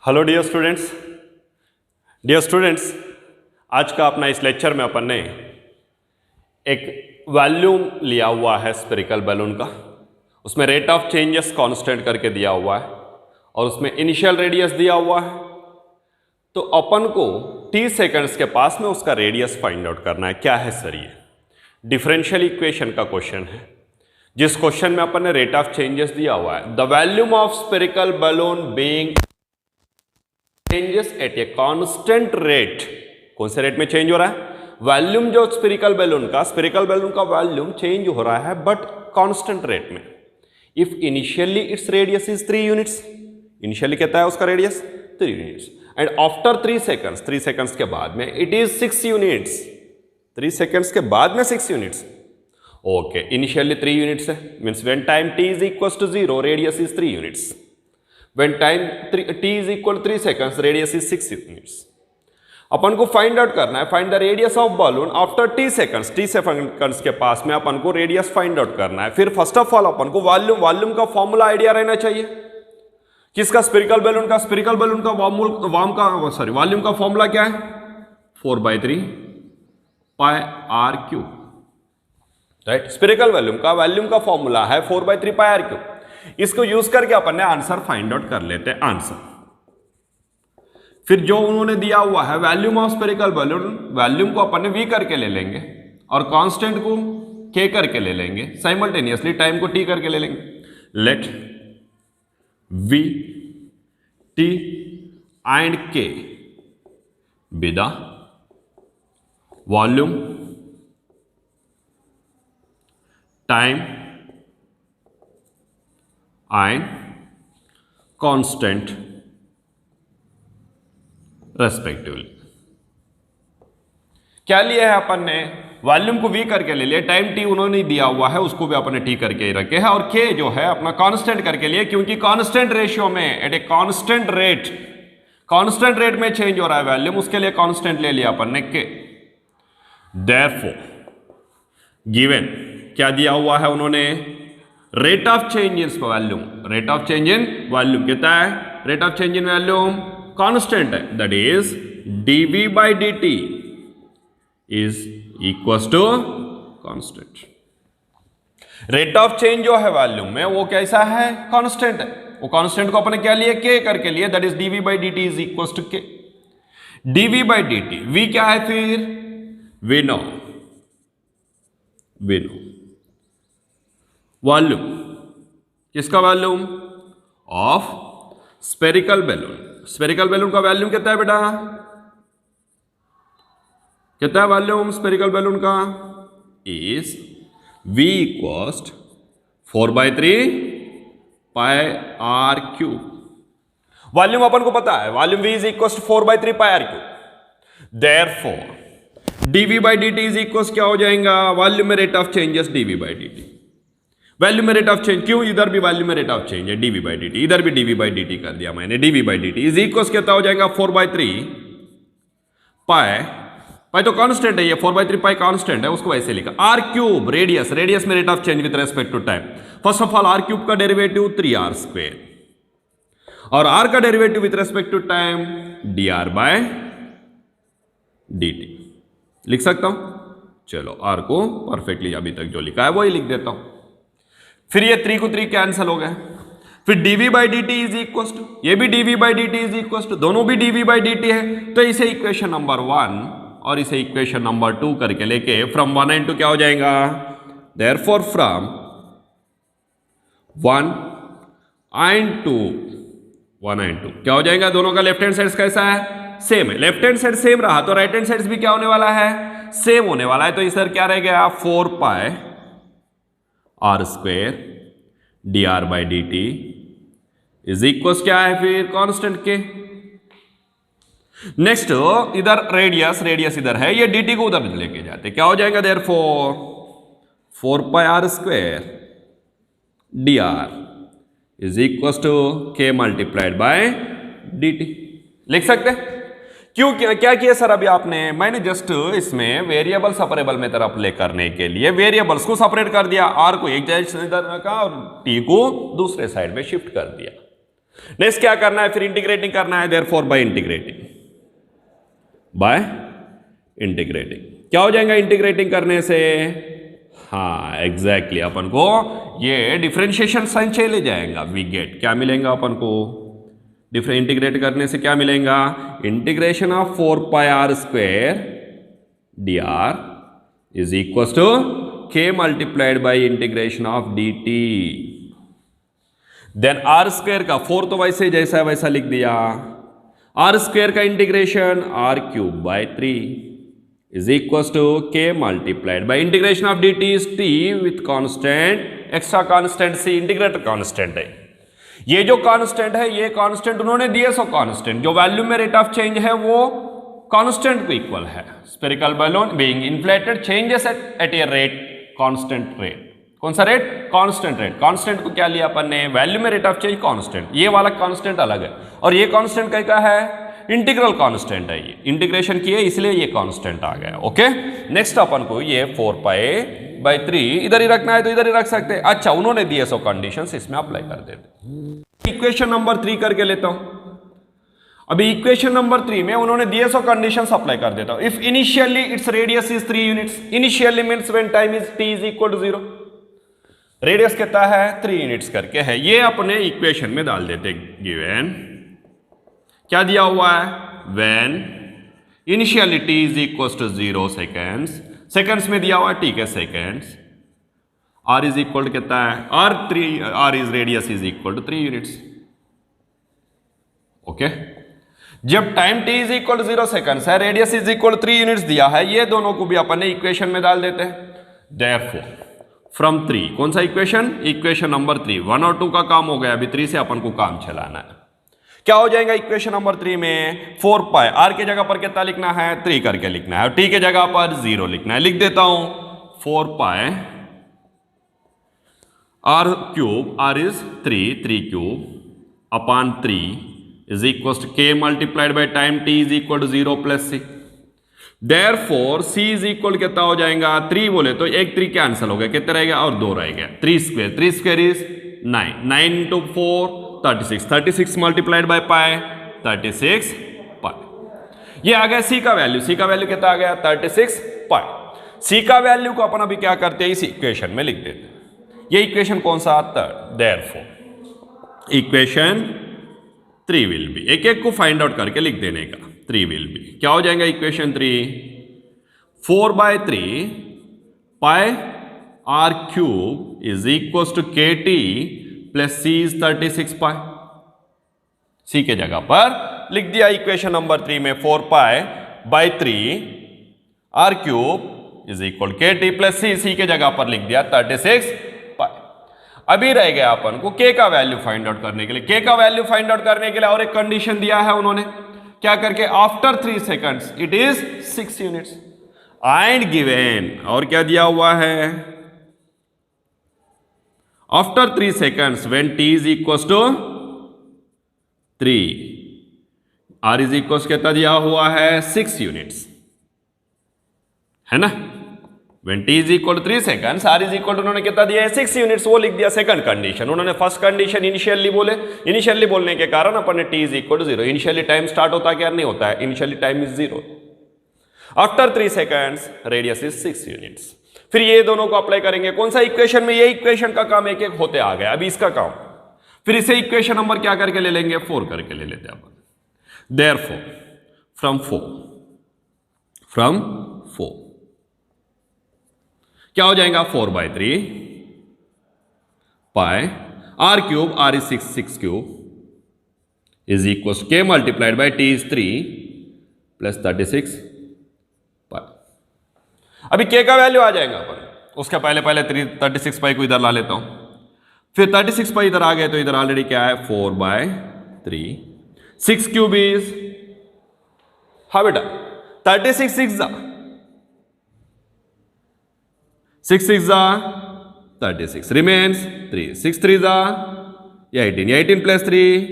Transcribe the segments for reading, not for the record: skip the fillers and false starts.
Hello dear students, आज का अपना इस लेक्चर में अपन ने एक वॉल्यूम लिया हुआ है स्फेरिकल बैलून का। उसमें रेट ऑफ चेंजेस कांस्टेंट करके दिया हुआ है और उसमें इनिशियल रेडियस दिया हुआ है। तो अपन को t सेकंड्स के पास में उसका रेडियस फाइंड आउट करना है। क्या है सर? ये डिफरेंशियल इक्वेशन का क्वेश्चन है, जिस क्वेश्चन में अपन ने रेट ऑफ चेंजेस दिया हुआ है। The volume of spherical balloon being changes at a constant rate. कौन से रेट में चेंज हो रहा है? वॉल्यूम जो स्फेरिकल बैलून का वॉल्यूम चेंज हो रहा है बट कांस्टेंट रेट में। If initially it's radius is 3 units, initially कहता है उसका radius 3 units, and after 3 seconds के बाद में इट इज 6 यूनिट्स। 3 सेकंड्स के बाद में 6 यूनिट्स। ओके, इनिशियली 3 यूनिट्स है, means when time t is equals to 0 radius is 3 units. When time t is equal to 3 seconds, radius is 6 units. अपन को find out करना है, find the radius of balloon after t seconds के पास में अपन को radius find out करना है। फिर first of all अपन को वॉल्यूम का फॉर्मूला आइडिया रहना चाहिए। किसका? स्फेरिकल बैलून का वॉल्यूम का फॉर्मूला क्या है? 4/3 pi r cube, right. Spherical volume का फॉर्मूला है 4/3 पाई r क्यूब। इसको यूज करके अपन ने आंसर फाइंड आउट कर लेते हैं। आंसर फिर जो उन्होंने दिया हुआ है volume of spherical balloon, volume को अपन ने v करके ले लेंगे और कांस्टेंट को k करके ले लेंगे। साइमल्टेनियसली टाइम को t करके ले लेंगे। Let v t and k be the volume, time and constant respectively. क्या लिया है अपन ने? वॉल्यूम को v करके ले लिया, टाइम t उन्होंने दिया हुआ है उसको भी अपन ने t करके ही रखे है, और k जो है अपना कांस्टेंट करके लिए, क्योंकि कांस्टेंट रेशियो में एट ए कांस्टेंट रेट में चेंज हो रहा है वॉल्यूम, उसके लिए कांस्टेंट ले लिया अपन ने k। देयरफॉर गिवन क्या दिया हुआ है उन्होंने? Rate of change in volume, rate of change in volume कितना है? Rate of change in volume constant है, that is dv/dt is equal to constant. Rate of change जो है वॉल्यूम में वो कैसा है? कांस्टेंट है। वो कांस्टेंट को अपने क्या लिए? k करके लिए, that is dv/dt is equal to k। dv/dt v क्या है फिर? वी नो वॉल्यूम, किसका वॉल्यूम? ऑफ स्फेरिकल बैलून का वॉल्यूम कितना है बेटा? कितना है वॉल्यूम स्फेरिकल बैलून का? Is v equals 4/3 pi r cube. Volume अपन को पता है, volume v is equals 4/3 pi r cube. Therefore dv/dt is equals क्या हो जाएगा? वॉल्यूम में rate of changes dv/dt। Value में रेट ऑफ चेंज, क्यों? इधर भी वैल्यू में रेट ऑफ चेंज है dv/dt, इधर भी dv/dt कर दिया मैंने। dv/dt इज इक्वल्स कितना हो जाएगा? 4/3 पाई तो कांस्टेंट है, ये 4/3 पाई कांस्टेंट है, उसको ऐसे लिखा। r क्यूब रेडियस में rate of change with respect to time. First of all r cube का डेरिवेटिव 3r² और r का derivative with respect to time dr/dt लिख सकता हूं। चलो r को परफेक्टली अभी तक जो लिखा है वही लिख देता हूं। फिर ये 3 को 3 कैंसिल हो गए। फिर dv/dt इज इक्वल टू, ये भी dv/dt इज इक्वल टू, दोनों भी dv/dt है, तो इसे इक्वेशन नंबर 1 और इसे इक्वेशन नंबर 2 करके लेके फ्रॉम 1 एंड 2 क्या हो जाएगा? देयरफॉर फ्रॉम 1 एंड 2 क्या हो जाएगा? दोनों का लेफ्ट हैंड साइड कैसा है? सेम है। लेफ्ट हैंड साइड सेम रहा तो राइट हैंड साइड भी क्या होने वाला है? सेम होने वाला है। तो इधर क्या रह गया? 4 pi r² dr/dt is equals क्या है फिर? कांस्टेंट के। नेक्स्ट इधर रेडियस इधर है, ये dt को उधर लेके जाते, क्या हो जाएगा? Therefore 4 pi r² dr is equals to k multiplied by dt लिख सकते हैं। क्यों क्या किया सर अभी आपने? मैंने जस्ट इसमें वेरिएबल सेपरेबल में तरफ ले करने के लिए वेरिएबल्स को सेपरेट कर दिया, r को एक साइड रखा और t को दूसरे साइड में शिफ्ट कर दिया। नेक्स्ट क्या करना है, फिर इंटीग्रेटिंग करना है, देयरफॉर बाय इंटीग्रेटिंग क्या हो जाएगा इंटीग्रेटिंग करने से, हाँ एग्जैक्टली अपन को ये डिफरेंशिएशन साइन चले जाएगा, वी गेट क्या मिलेगा अपन को, इंटीग्रेट करने से क्या मिलेगा, integration of 4 pi r square d r is equal to k multiplied by integration of d t. Then r square का 4 तो वैसे जैसा वैसा लिख दिया, आर स्क्वायर का integration r cube by 3 is equal to k multiplied by integration of d t is t with constant, extra constant c integrator constant है, ये जो कांस्टेंट है ये कांस्टेंट उन्होंने दिए, सो कांस्टेंट जो वैल्यू में रेट ऑफ चेंज है वो कांस्टेंट को इक्वल है। Spherical balloon being inflated changes at a rate, constant rate, कौन सा रेट, कांस्टेंट रेट। कांस्टेंट को क्या लिया अपन ने, वैल्यू में रेट ऑफ चेंज कांस्टेंट, ये वाला कांस्टेंट अलग है और ये कांस्टेंट क्या है, इंटीग्रल कांस्टेंट है, ये इंटीग्रेशन किए इसलिए ये कांस्टेंट आ गया। ओके नेक्स्ट अपन को ये 4 पाई बाई 3 इधर ही रखना है तो इधर ही रख सकते हैं। अच्छा उन्होंने दिए सो कंडीशंस इसमें अप्लाई कर देते। इक्वेशन नंबर 3 करके लेता हूं, अभी इक्वेशन नंबर 3 में उन्होंने दिए सो कंडीशंस अप्लाई कर देता हूं। If initially it's radius is 3 units, initially means when time is t is equal to 0, radius कितना है 3 यूनिट्स करके है, ये अपने इक्वेशन में डाल देते। गिवन क्या दिया हुआ है, when initially t is equal to 0 seconds, seconds में दिया हुआ है t के seconds, r is equal to कितना है, r is radius is equal to 3 units. Okay जब time t is equal to 0 seconds है, radius is equal to 3 units दिया है, ये दोनों को भी अपन ने इक्वेशन में डाल देते हैं। देयरफॉर फ्रॉम 3, कौन सा इक्वेशन, इक्वेशन नंबर 3, 1 और 2 का काम हो गया, अभी 3 से अपन को काम चलाना है। क्या हो जाएगा इक्वेशन नंबर 3 में, 4 पाई आर के जगह पर कितना लिखना है 3 करके लिखना है और t के जगह पर 0 लिखना है। लिख देता हूं 4 pi are cube, R is 3 cube upon 3 is equals to k multiplied by time t is equal to 0 plus c. Therefore c is equal कितना हो जाएगा, 3 बोले तो एक 3 कैंसिल हो गया, कितना रहेगा और 2 रहेगा, 3 square is 9, 9 into 4 36, 36 multiplied by pi 36 pi, ये आ गया c का वैल्यू, c का वैल्यू कितना आ गया 36 पाई। c का वैल्यू को अपन अभी क्या करते हैं, इस इक्वेशन में लिख देते हैं। ये इक्वेशन कौन सा आता है, देयरफॉर इक्वेशन 3 विल बी, एक एक को फाइंड आउट करके लिख देने का, 3 विल बी क्या हो जाएगा equation 3, 4 by 3 pi are cube is equal to k t plus c is 36 pi, c के जगह पर लिख दिया इक्वेशन नंबर 3 में 4 pi by 3 r cube is equal k t plus c, c के जगह पर लिख दिया 36 पाई। अभी रह गया अपन को k का वैल्यू फाइंड आउट करने के लिए, k का वैल्यू फाइंड आउट करने के लिए और एक कंडीशन दिया है उन्होंने, क्या करके, after 3 seconds it is 6 units and given, और क्या दिया हुआ है, after 3 seconds when t is equal to 3, r is equal कितना दिया हुआ है 6 यूनिट्स, है ना। When t is equal to 3 seconds, r is equal to उन्होंने कितना दिया है 6 यूनिट्स, वो लिख दिया सेकंड कंडीशन। उन्होंने फर्स्ट कंडीशन इनिशियली बोले, इनिशियली बोलने के कारण अपन ने t is equal to 0, initially time start होता है क्या, नहीं होता है, initially time is 0, after 3 seconds radius is 6 units. फिर ये दोनों को अप्लाई करेंगे कौन सा इक्वेशन में, ये इक्वेशन का काम एक एक होते आ गया, अभी इसका काम, फिर इसे इक्वेशन नंबर क्या करके ले लेंगे 4 करके ले लेते हैं अपन। देयरफॉर फ्रॉम 4 क्या हो जाएगा 4 by 3 pi are cube, R is 6 cube is equal to K multiplied by T is 3 plus 36 pi. अभी के का वैल्यू आ जाएगा अपन, उसके पहले 36 पाई को इधर ला लेता हूं, फिर 36 पाई इधर आ गए तो इधर ऑलरेडी क्या है 4 बाय 3, 6 क्यूब इज, हाँ बेटा 36 6 6 36 remains 3, 6 3 18, 18 प्लस 3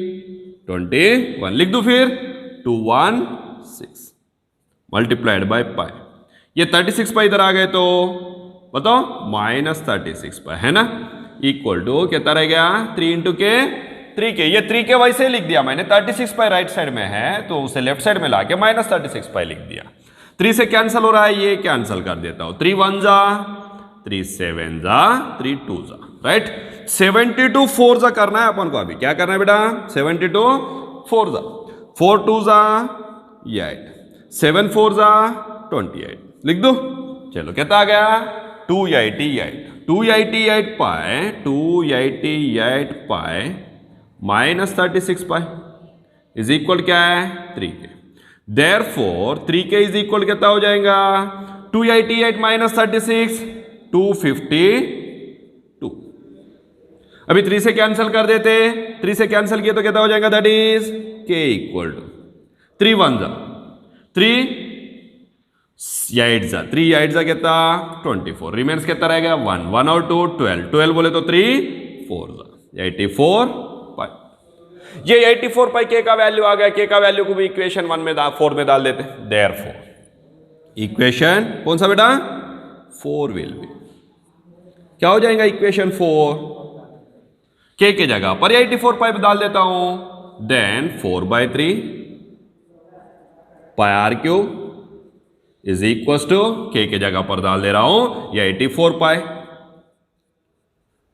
21, लिख दो फिर 216 मल्टीप्लाइड बाय पाई, ये 36 पाई इधर आ गए तो बताओ -36 पाई, है ना, इक्वल टू कितना रह गया 3 इंटू के 3k, ये 3k वैसे ही लिख दिया मैंने, 36 पाई राइट साइड में है तो उसे लेफ्ट साइड में लाके -36 पाई लिख दिया। 3 से कैंसिल हो रहा है, ये कैंसिल कर देता हूं। 3 1 जा, 3 7 जा, 3 2 जा, राइट। 72 4 जा करना है अपन को। अभी क्या करना है बेटा? 72 4 जा, 4 2 जा 8, 7 4 जा 28, लिख दो। चलो कितना आ गया? 288, 288 पाई, 288 पाई -36 पाई इज इक्वल क्या है? 3k। Therefore 3k is equal कितना हो जाएगा? 288 -36 252। अभी 3 से कैंसिल कर देते, 3 से कैंसिल किया तो कितना हो जाएगा? That is k equal to 3 1 जा, 3 8 जा, 3 8 जा कितना? 24। रिमेन्स कितना रहेगा? 1 1 और 2 12, 12 बोले तो 3 4 जा 84 पाई। ये 84 पाई के का वैल्यू आ गया। के का वैल्यू को भी इक्वेशन 1 में 4 में डाल देते। देयरफॉर इक्वेशन कौन सा बेटा? 4 विल बी क्या हो जाएगा? इक्वेशन 4 के जगह पर 84 पाई डाल देता हूं। Then 4/3 pi are cube is equal to के जगह पर डाल दे रहा हूं या 84 pi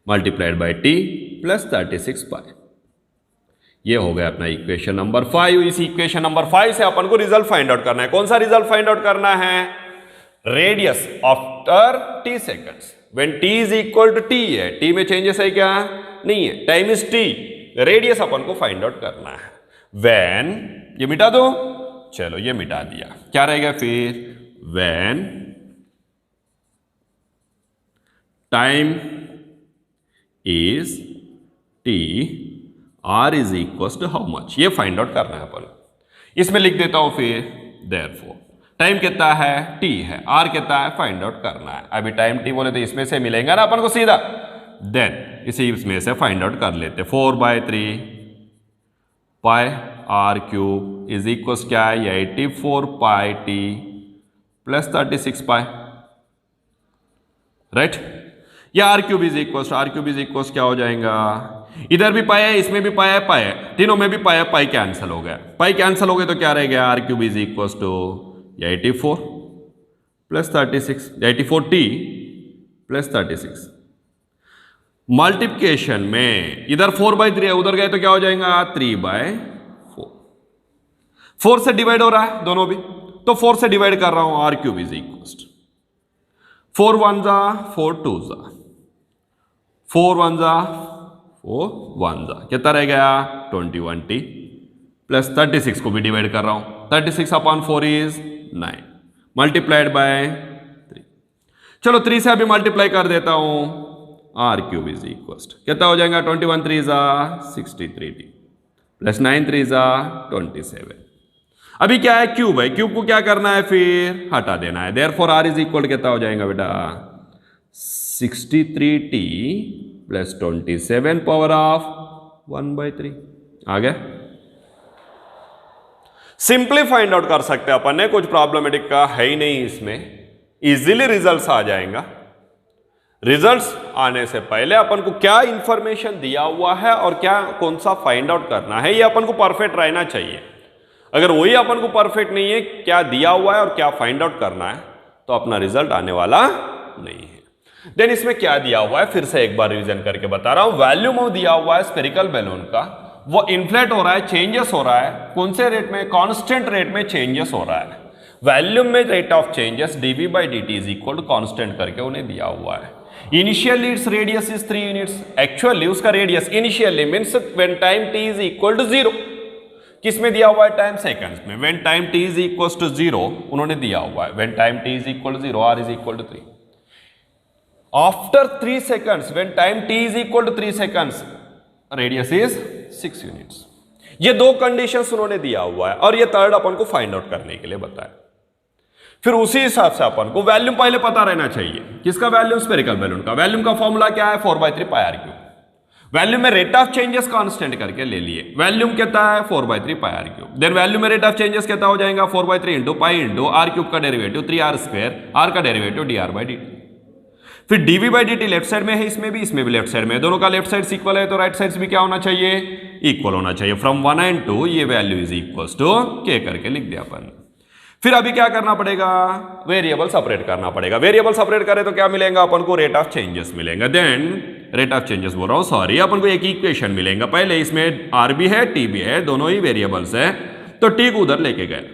multiplied by t plus 36 pi. ये हो गया अपना इक्वेशन नंबर 5। इस इक्वेशन नंबर 5 से अपन को रिजल्ट फाइंड आउट करना है। कौन सा रिजल्ट फाइंड आउट करना है? Radius after t seconds when t is equal to t है। टी में चेंजेस है क्या? नहीं है। टाइम इज टी, रेडियस अपन को फाइंड आउट करना है। व्हेन, ये मिटा दो, चलो ये मिटा दिया। क्या रहेगा फिर? When time is t r is equal to how much, ये फाइंड आउट करना है अपन। इसमें लिख देता हूं फिर देयरफॉर टाइम कितना है? टी है। आर कितना है? फाइंड आउट करना है। अभी टाइम टी बोले तो इसमें से मिलेगा ना अपन को सीधा। देन इसी इसमें से फाइंड आउट कर लेते। 4/3 pi are cube is equal क्या है? 84 पाई टी प्लस 36 पाई, राइट। या आर क्यूब इज इक्वल क्या हो जाएगा? इधर भी पाई है, इसमें भी पाई है, पाई है, तीनों में भी पाई है। पाई कैंसिल हो गया। पाई कैंसिल हो गए तो क्या रहेगा? R cube is equal to 84 plus 36, 84 t plus 36। Multiplication में इधर 4/3 है, उधर गए तो क्या हो जाएगा? 3/4। 4 से डिवाइड हो रहा है दोनों भी, तो 4 से डिवाइड कर रहा हूं। आर क्यूब इज इक्वल 4 1 जा 4 2 जा 4 1 जा 4 1 जा कितना रह गया? 21t प्लस 36 को भी डिवाइड कर रहा हूं। 36/4 इज 9 मल्टीप्लाइड बाय 3। चलो 3 से अभी मल्टीप्लाई कर देता हूं। आर क्यूब इज इक्वल कितना हो जाएगा? 21 3 जा 63t प्लस 9 3 जा 27। अभी क्या है? क्यूब है। क्यूब को क्या करना है? फिर हटा देना है। देयरफॉर आर इज इक्वल कितना हो जाएगा बेटा? 63t प्लस 27 पावर ऑफ 1/3 आ गया। सिंपली फाइंड आउट कर सकते हैं अपन ने, कुछ प्रॉब्लमेटिक का है ही नहीं इसमें। इजीली रिजल्ट्स आ जाएगा। रिजल्ट्स आने से पहले अपन को क्या इंफॉर्मेशन दिया हुआ है और क्या कौन सा फाइंड आउट करना है, ये अपन को परफेक्ट रहना चाहिए। अगर वही अपन को परफेक्ट नहीं है, क्या दिया हुआ है और क्या फाइंड आउट करना है, तो अपना रिजल्ट आने वाला नहीं है। देन इसमें क्या दिया हुआ है फिर से एक बार रिवीजन करके बता रहा हूं। वॉल्यूम दिया हुआ है स्फेरिकल बैलून का, वो इन्फ्लेट हो रहा है, चेंजेस हो रहा है। कौन से रेट में? कांस्टेंट रेट में चेंजेस हो रहा है। वॉल्यूम में rate of changes dv/dt is equal to constant करके उन्हें दिया हुआ है। Initially it's radius is 3 units, actually उसका radius initially means when time t is equal to 0। किसमें दिया हुआ है? टाइम सेकंड्स में। When time t is equal to 0 उन्होंने दिया हुआ है। When time t is equal to 0 r is equal to 3। After 3 seconds when time t is equal to 3 seconds radius is 6 units. ये दो कंडीशंस उन्होंने दिया हुआ है और ये थर्ड अपन को फाइंड आउट करने के लिए बताया। फिर उसी हिसाब से अपन को वॉल्यूम पहले पता रहना चाहिए। किसका वॉल्यूम? स्फेरिकल बैलून का। वॉल्यूम का फॉर्मूला क्या है? 4/3 पाई आर क्यूब। वैल्यूम में रेट ऑफ चेंजेस कांस्टेंट करके ले लिए। वैल्यूम कितना है? 4/3 pi are cube. Then volume में रेट ऑफ चेंजेस कितना हो जाएगा? 4/3 into pi into r cube का डेरिवेटिव 3r², आर का डेरिवेटिव dr/dt। फिर dv/dt लेफ्ट साइड में है, इसमें भी लेफ्ट साइड में है। दोनों का लेफ्ट साइड इक्वल है तो राइट साइड भी क्या होना चाहिए? इक्वल होना चाहिए। फ्रॉम 1 and 2 ये वैल्यू इज इक्वल टू के करके लिख दिया अपन। फिर अभी क्या करना पड़ेगा, वेरिएबल सेपरेट करना पड़ेगा। वेरिएबल सेपरेट करें तो क्या मिलेगा अपन को, रेट ऑफ चेंजेस मिलेगा। देन रेट ऑफ चेंजेस बोल रहा हूं, सॉरी, अपन को एक इक्वेशन मिलेगा। पहले इसमें आर भी है टी भी है, दोनों ही वेरिएबल्स है, तो टी को उधर लेके गए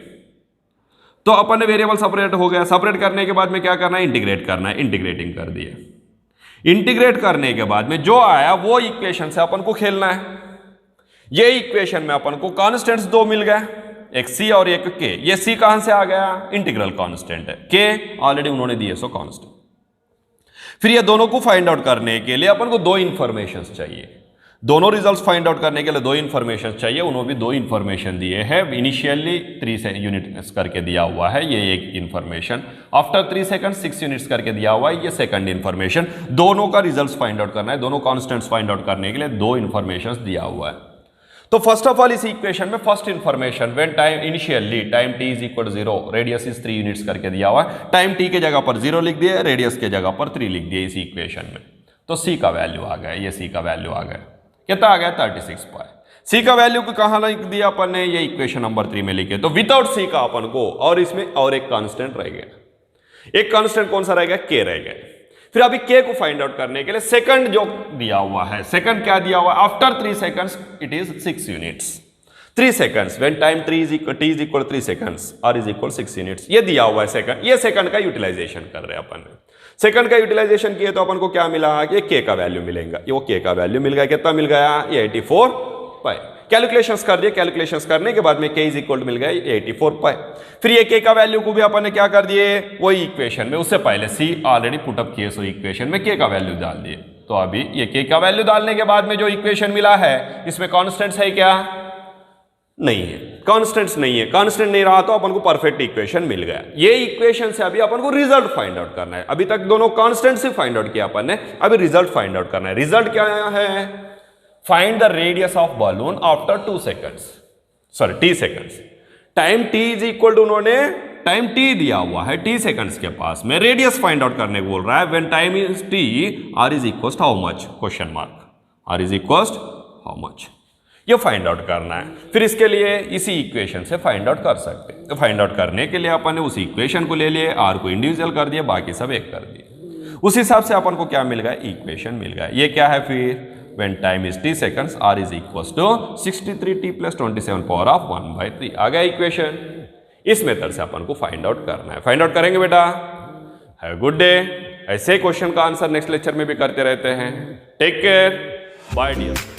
तो अपन ने वेरिएबल सेपरेट हो गया। सेपरेट करने के बाद में क्या करना है, इंटीग्रेट करना है। इंटीग्रेटिंग कर दिए। इंटीग्रेट करने के बाद में जो आया वो इक्वेशन से अपन को खेलना है। ये इक्वेशन में अपन को कॉन्स्टेंट्स दो मिल गए, एक सी और एक के। ये सी कहां से आ गया, इंटीग्रल कांस्टेंट है। के ऑलरेडी उन्होंने दिए सो कांस्टेंट। फिर ये दोनों को फाइंड आउट करने के लिए अपन को दो इंफॉर्मेशन चाहिए। दोनों रिजल्ट्स फाइंड आउट करने के लिए दो इंफॉर्मेशन चाहिए। उन्होंने भी दो इंफॉर्मेशन दिए हैं। इनिशियली 3 यूनिट्स करके दिया हुआ है, ये एक इंफॉर्मेशन। आफ्टर 3 सेकंड 6 यूनिट्स करके दिया हुआ है, ये सेकंड इंफॉर्मेशन। दोनों का रिजल्ट्स फाइंड आउट करना है। दोनों कॉन्स्टेंट्स फाइंड आउट करने के लिए दो इंफॉर्मेशन दिया हुआ है। तो फर्स्ट ऑफ ऑल इस इक्वेशन में first information when time initially time t is equal 0 radius is 3 units करके दिया हुआ है। टाइम t के जगह पर 0 लिख दिया, रेडियस के जगह पर 3 लिख दिया इस इक्वेशन में। तो c का वैल्यू आ गया, ये c का वैल्यू आ गया, कितना आ गया 36 पाई। c का वैल्यू को कहां लिख दिया अपन ने, ये इक्वेशन नंबर 3 में लिखे। तो विदाउट c का अपन को और इसमें और एक कांस्टेंट रह गया। एक कांस्टेंट कौन सा रह गया, k रह गया। फिर अभी k को फाइंड आउट करने के लिए सेकंड जो दिया हुआ है, सेकंड क्या दिया हुआ है, after 3 seconds it is 6 units. 3 seconds when time t is equal 3 seconds r is equal 6 units, ये दिया हुआ है सेकंड। ये सेकंड का यूटिलाइजेशन कर रहे हैं अपन। सेकंड का यूटिलाइजेशन किए तो अपन को क्या मिला, ये k का वैल्यू मिलेगा। ये वो k का वैल्यू मिल गया, कितना मिल गया, ये 84 पाई। कैलकुलेशंस कर दिए, कैलकुलेशंस करने के बाद में k इज इक्वल मिल गया 84 पाई। फिर ये k का वैल्यू को भी अपन ने क्या कर दिए, वही इक्वेशन में उससे पहले c ऑलरेडी पुटअप किए, सो इक्वेशन में k का वैल्यू डाल दिए। तो अभी ये k का वैल्यू डालने के बाद में जो इक्वेशन मिला है इसमें कॉन्स्टेंट्स है क्या, नहीं है, कॉन्स्टेंट्स नहीं है। कॉन्स्टेंट नहीं रहा तो अपन को परफेक्ट इक्वेशन मिल गया। ये इक्वेशन से अभी अपन को रिजल्ट फाइंड आउट करना है। अभी तक दोनों कॉन्स्टेंट्स ही फाइंड आउट किया अपन ने, अभी रिजल्ट फाइंड आउट करना है। रिजल्ट क्या है, find the radius of balloon after 2 seconds, sorry t seconds. Time t is equal to, उन्होंने टाइम t दिया हुआ है t सेकंड्स के पास में, रेडियस फाइंड आउट करने को बोल रहा है। When time is t r is equal how much, question mark, r is equal how much, ये फाइंड आउट करना है। फिर इसके लिए इसी इक्वेशन से फाइंड आउट कर सकते हैं। तो फाइंड आउट करने के लिए अपन ने उसी इक्वेशन को ले लिए, r को इंडिविजुअल कर दिया, बाकी सब एक कर दिए। उस हिसाब से अपन को क्या मिल गया, इक्वेशन मिल गया। ये क्या है फिर, when time is t seconds r is equals to 63t plus 27 power of 1/3 आ गया इक्वेशन। इस मेथड से अपन को फाइंड आउट करना है। फाइंड आउट करेंगे बेटा। Have a good day. ऐसे क्वेश्चन का आंसर नेक्स्ट लेक्चर में भी करते रहते हैं। Take care, bye dear.